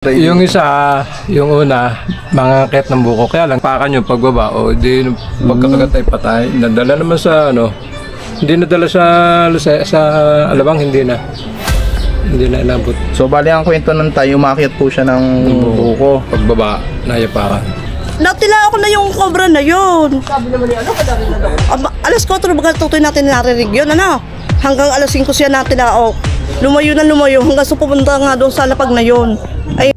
Yung isa, yung una, mangangket ng buko. Kaya lang, pakan yung pagbaba. O di, pagkakagat ay patay. Nadala naman sa, hindi nadala sa alabang, hindi na. Hindi na inabot. So, bali ang kwento ng tayo, umakyat po siya ng buko. Pagbaba, nayapakan. Natila ako na yung cobra na yun. Sabi naman ni kadari na daw. Alas 4, baga tutoy natin narinig yun, Hanggang alas 5 siya natin lumayo na lumayo hanggang sa pupunta nga doon sa lapag na yun. Ay,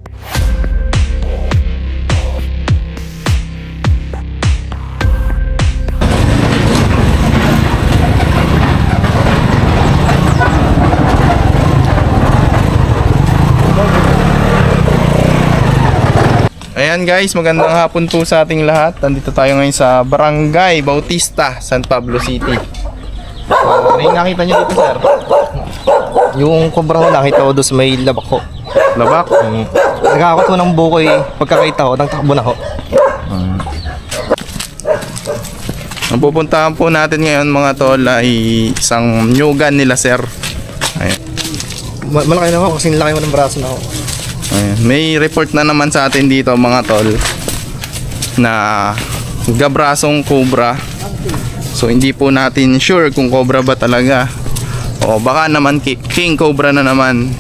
Ayan guys, magandang hapon po sa ating lahat. Nandito tayo ngayon sa Barangay Bautista, San Pablo City. Ano yung nakita nyo dito, sir? Yung cobra ko nakita ko doon sa may labak ko. Labak? Nagkakot ko ng buko pagkakita ko, nagtakbo na ako. Ang pupuntahan po natin ngayon mga tol ay isang nyugan nila, sir. Ayan. Malaki na ako kasi laki mo ng braso na ako. Ayan. May report na naman sa atin dito mga tol na gabrasong cobra. So hindi po natin sure kung cobra ba talaga o baka naman king cobra na naman.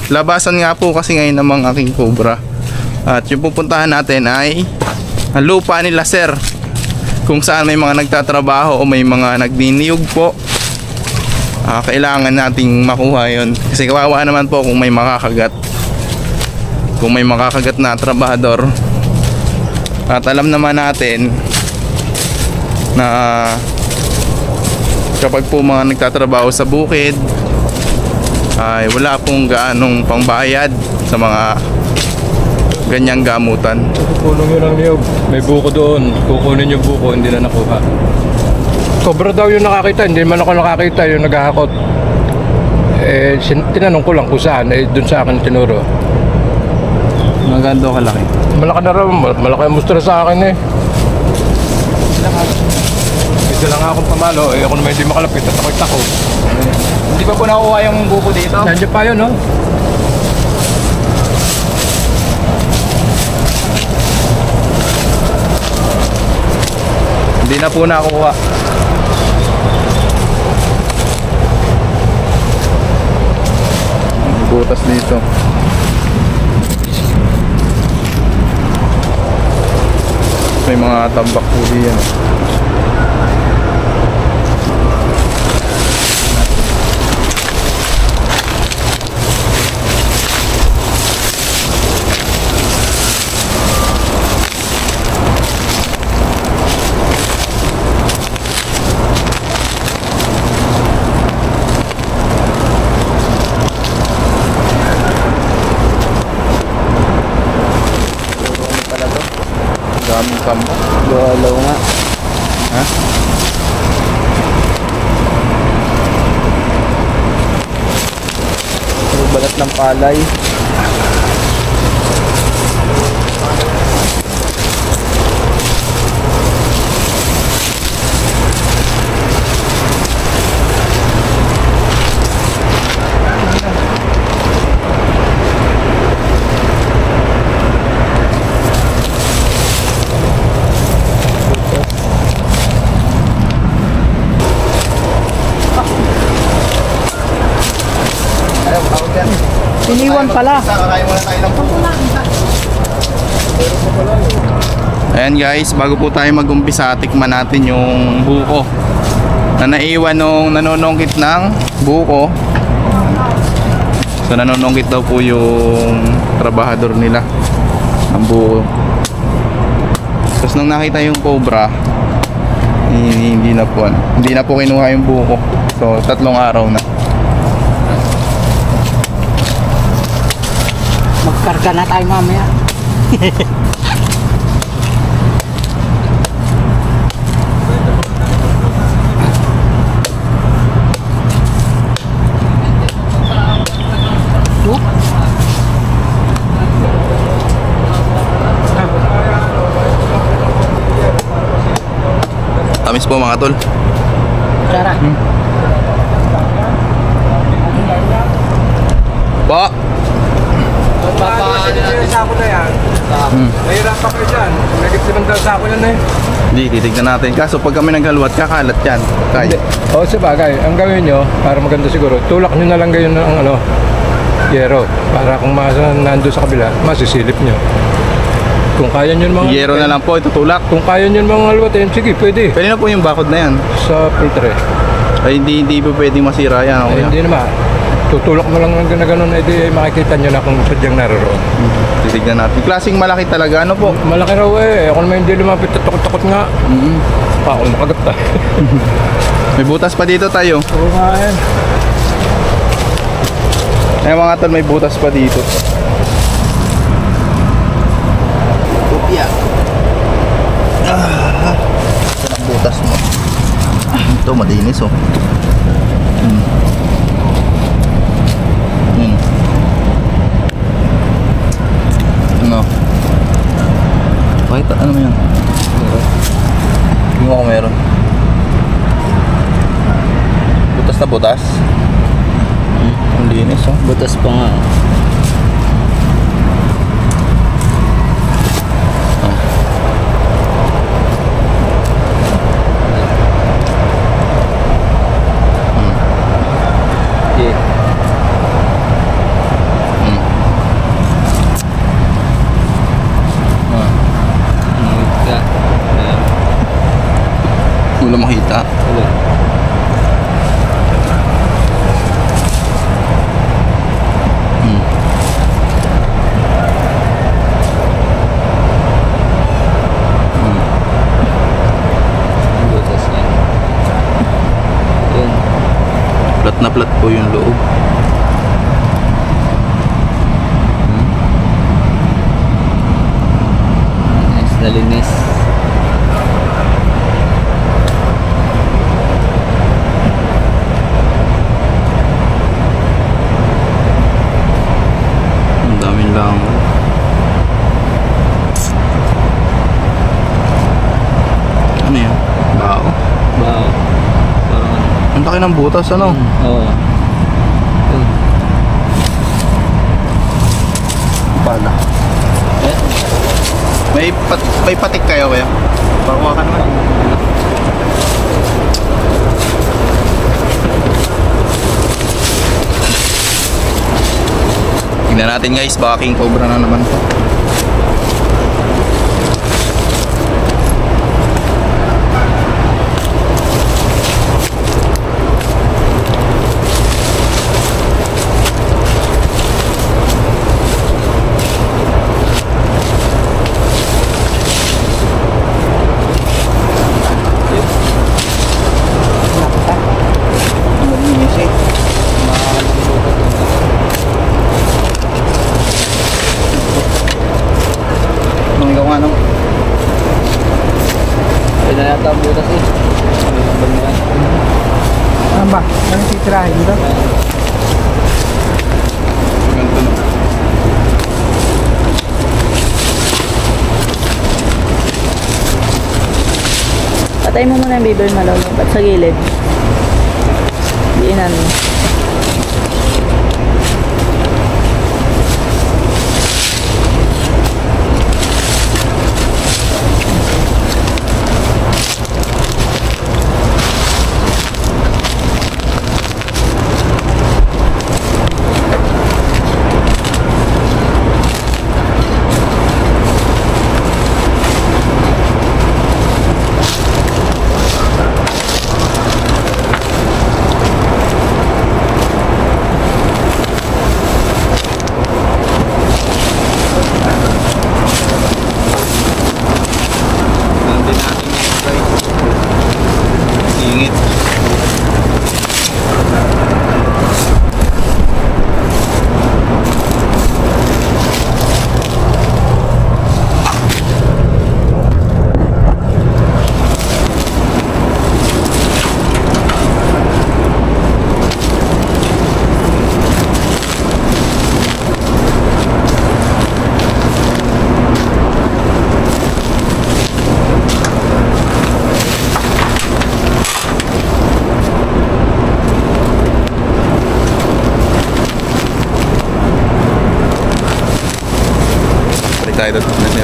Labasan nga po kasi ngayon ng mga king cobra. At yung pupuntahan natin ay ang lupa nila, sir, kung saan may mga nagtatrabaho o may mga nagniniyog po. Kailangan nating makuha yon kasi kawawa naman po kung may makakagat, na trabahador. At alam naman natin na kapag po mga nagtatrabaho sa bukid ay wala pong gaanong pangbayad sa mga ganyang gamutan. Kulong yun ang niyog. May buko doon. Kukunin yung buko, hindi na nakuha. Cobra daw yung nakakita, hindi man ako nakakita yung naghahakot. Tinanong ko lang kung saan, dun sa akin tinuro. Maganda kalaki. Malaki na raw, malaki ang mustra sa akin Isa lang akong pamalo, ako naman hindi makalapit at ako'y takot. Hindi pa po nakuha yung buko dito? Nandiyan pa yun, Hindi na po nakuha. Butas dito. May mga tambak po diyan. Daming tambak. Galaw nga. Ha? Balat ng palay. iniwan pala. Ayan guys, bago po tayo mag-umpisa, tikman natin yung buko na naiwan nung nanonongkit ng buko. So nanonongkit daw po yung trabahador nila ng buko. Tapos nung nakita yung cobra, hindi na po kinuha yung buko. So 3 araw na. Magkarga na tayo mamaya. Tamis po mga tol. Sarap. Po. Papaano yung sako na yan? Nahirapan kayo dyan. Nagit 5 sako yan eh. Hindi, titignan natin. Kaso pag kami naghaluat, kakalat yan. Kay. Oo, sa bagay. Ang gawin nyo, para maganda siguro, tulak nyo na lang gayon ng ano, yero. Para kung nandun sa kabila, masisilip nyo. Kung kaya nyo mga... Yero na lang po, itutulak. Kung kaya nyo mga alwatin, sige, pwede. Pwede na po yung bakod na yan. Sa filtre. Ay, hindi po pwedeng masira yan. Ay, Okay. hindi naman. Tutulak mo lang ng gano'n, edi makikita nyo na kung sadyang naroon. Titignan natin. Klaseng malaki talaga. Ano po? Malaki raw eh. Ako naman hindi lumapit at takot-takot nga. Pa ako makagat ta. May butas pa dito tayo. Oo nga eh. Ay mga tol, may butas pa dito. Kopya. Ito ang butas mo. Ito, madinis oh. Ano? Bakit? Ano mo yan? Hindi mo ako meron. Butas na butas? Ang linis oh. Butas pa nga. Wala makita. Plat na plat po yung loob. Nice na linis. Ang daming lang. Ano yan? Bao. Wow. Parang ano. Ang laki ng butas ano? Oo. Pala. May patik kayo kaya? Pakuha ka naman. Tingnan natin guys, baka king cobra na naman to. Pinayata ang butas eh. Ano ba? Anong titirahin dito? Ganito na. Patay mo muna yung biber malulog sa gilid. Diinan mo. tayo dito na sir.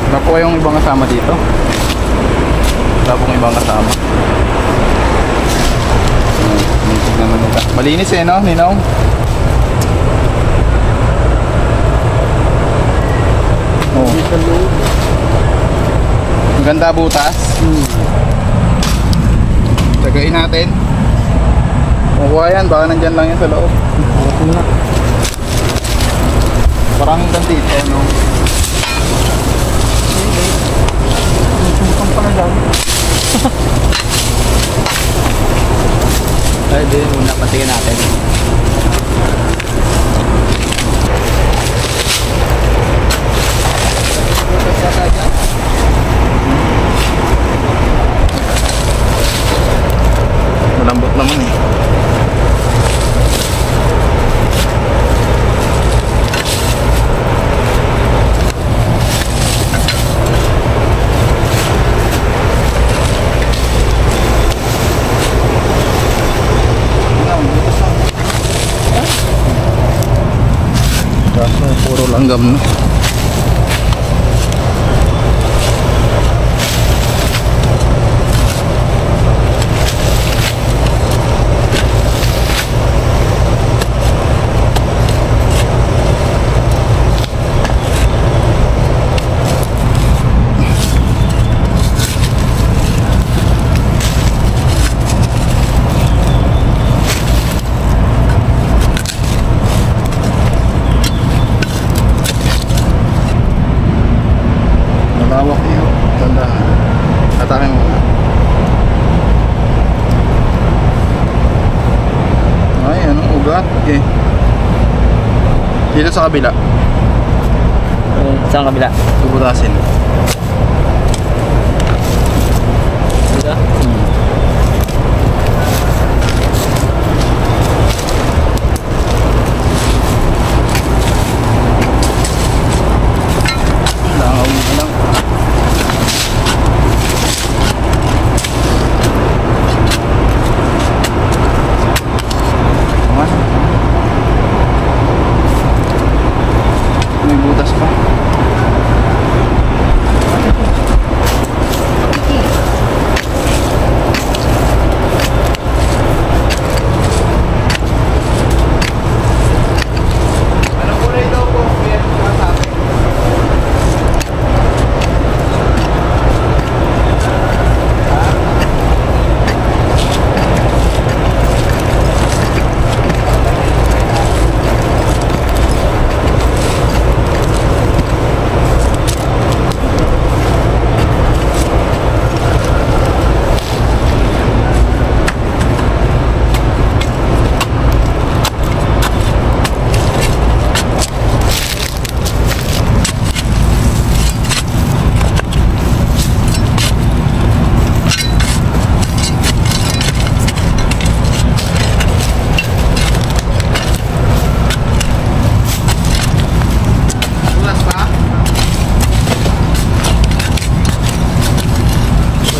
Wala po kayong ibang kasama dito? Wala pong ibang kasama. Malinis eh, no, Ninong? Oh. Maganda butas. Tagayin natin. Kukuha yan, baka nandyan lang yan sa loob. Parang dito, no? Ay, di muna patingin natin. Malambot naman eh. Puro langgam, no? Malawak yun. Tanda. Tatakin mo. Ay, anong ugat? Okay. Dito sa kabila. Saan kabila? Tubutasin. Dito? Langaw mo lang. May butas pa. Anong kulay daw po? Kuya, sa akin.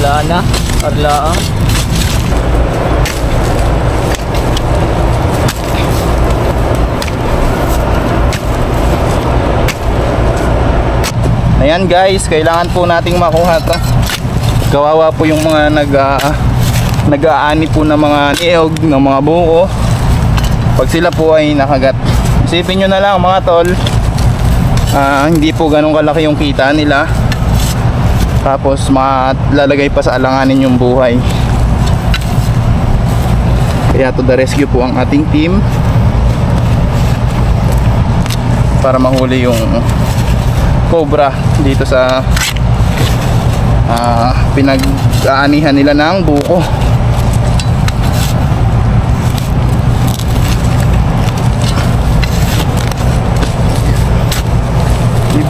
Wala na. Arlaang. Ayan guys, kailangan po nating makuha to. Kawawa po yung mga nag-aani po ng mga niyog, ng mga buko. Pag sila po ay nakagat. Isipin nyo na lang mga tol, hindi po ganun kalaki yung kita nila. Tapos malalagay pa sa alanganin yung buhay. Kaya to the rescue po ang ating team para mahuli yung cobra dito sa pinag-aanihan nila ng buko.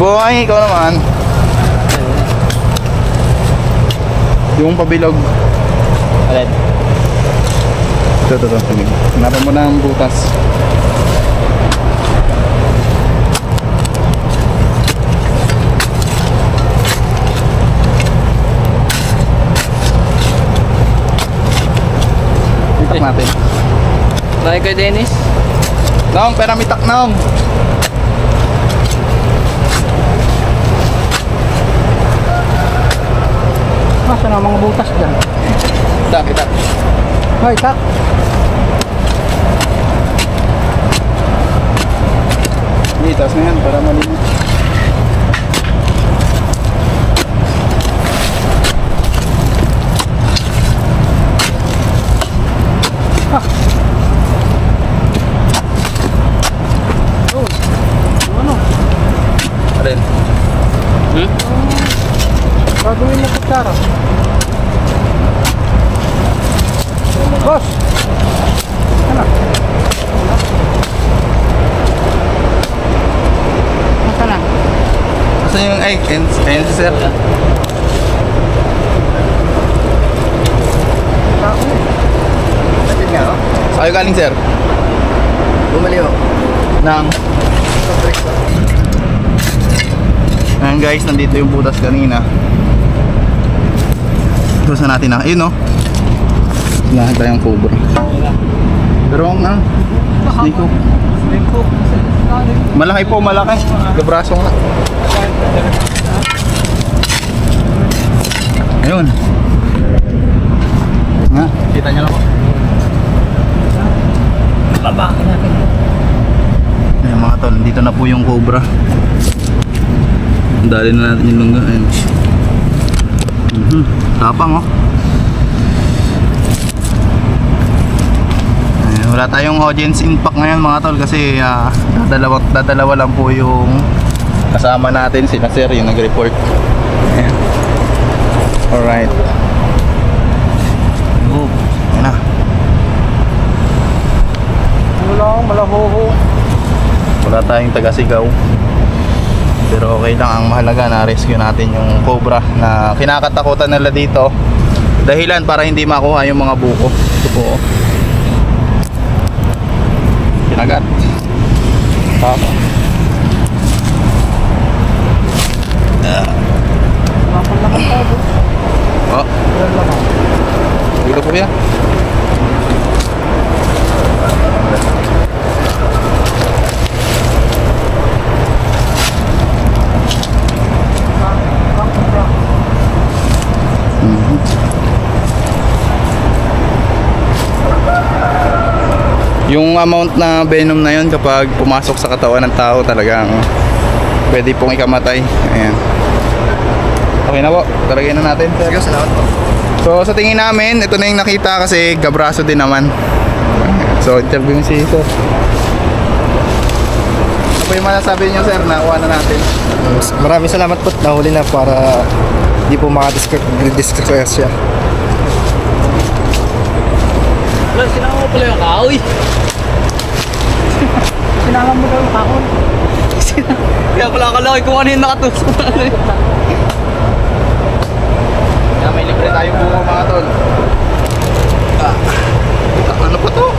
Boy, ikaw naman. Yung pabilog. Alin? Ito. Hanapan mo na ang butas. natin. Tayo kay Dennis. Nong, peramitak nong. Masa na mga butas dyan? Kita. Hoy, tak. Litas na yan para malinis. Alin? Gagawin mo kutsara. Boss! Ano? Masa na? Asan yung ayun si sir? Saan kayo galing sir? Bumali ho. Nang? Ayan guys, nandito yung butas kanina. Gusto natin na. Ayun o. Sinahan tayong cobra. Pero ang snake hook. Malaki po, malaki. Gabraso nga. Ayun. Nga, kita nyo lang po. Babakin natin. Ayan mga tol, dito na po yung cobra. Dali na natin yung lungga. Ayun. Tapang oh. Ayun, wala tayong audience impact ngayon mga tol kasi dadalawa lang po yung kasama natin, sila sir yung nag-report. Ayan. Alright. Ayan na. Malahoho. Wala tayong taga-sigaw. Pero okay lang, ang mahalaga na rescue natin yung cobra na kinakatakutan nila dito. Dahilan para hindi makuha yung mga buko. Ito po. Kinagat. Tama. Oh. Dito po yan. Yung amount na venom na yun kapag pumasok sa katawan ng tao talagang pwede pong ikamatay. Ayan. Okay na po, talagay na natin. Sige, salamat po. So sa tingin namin, ito na yung nakita kasi gabraso din naman. So interview si sir. Ano po yung masasabi niyo sir, nakuha na natin? Maraming salamat po. Nahuli na para di po makadiskrasya. Wala, sinama mo pala yung kahoy. Sinama mo daw yung kakon. Kaya pala kalaki kung ano yung nakatusok na ano yun. Kaya may libre tayong bunga mga tol. Ano pa to?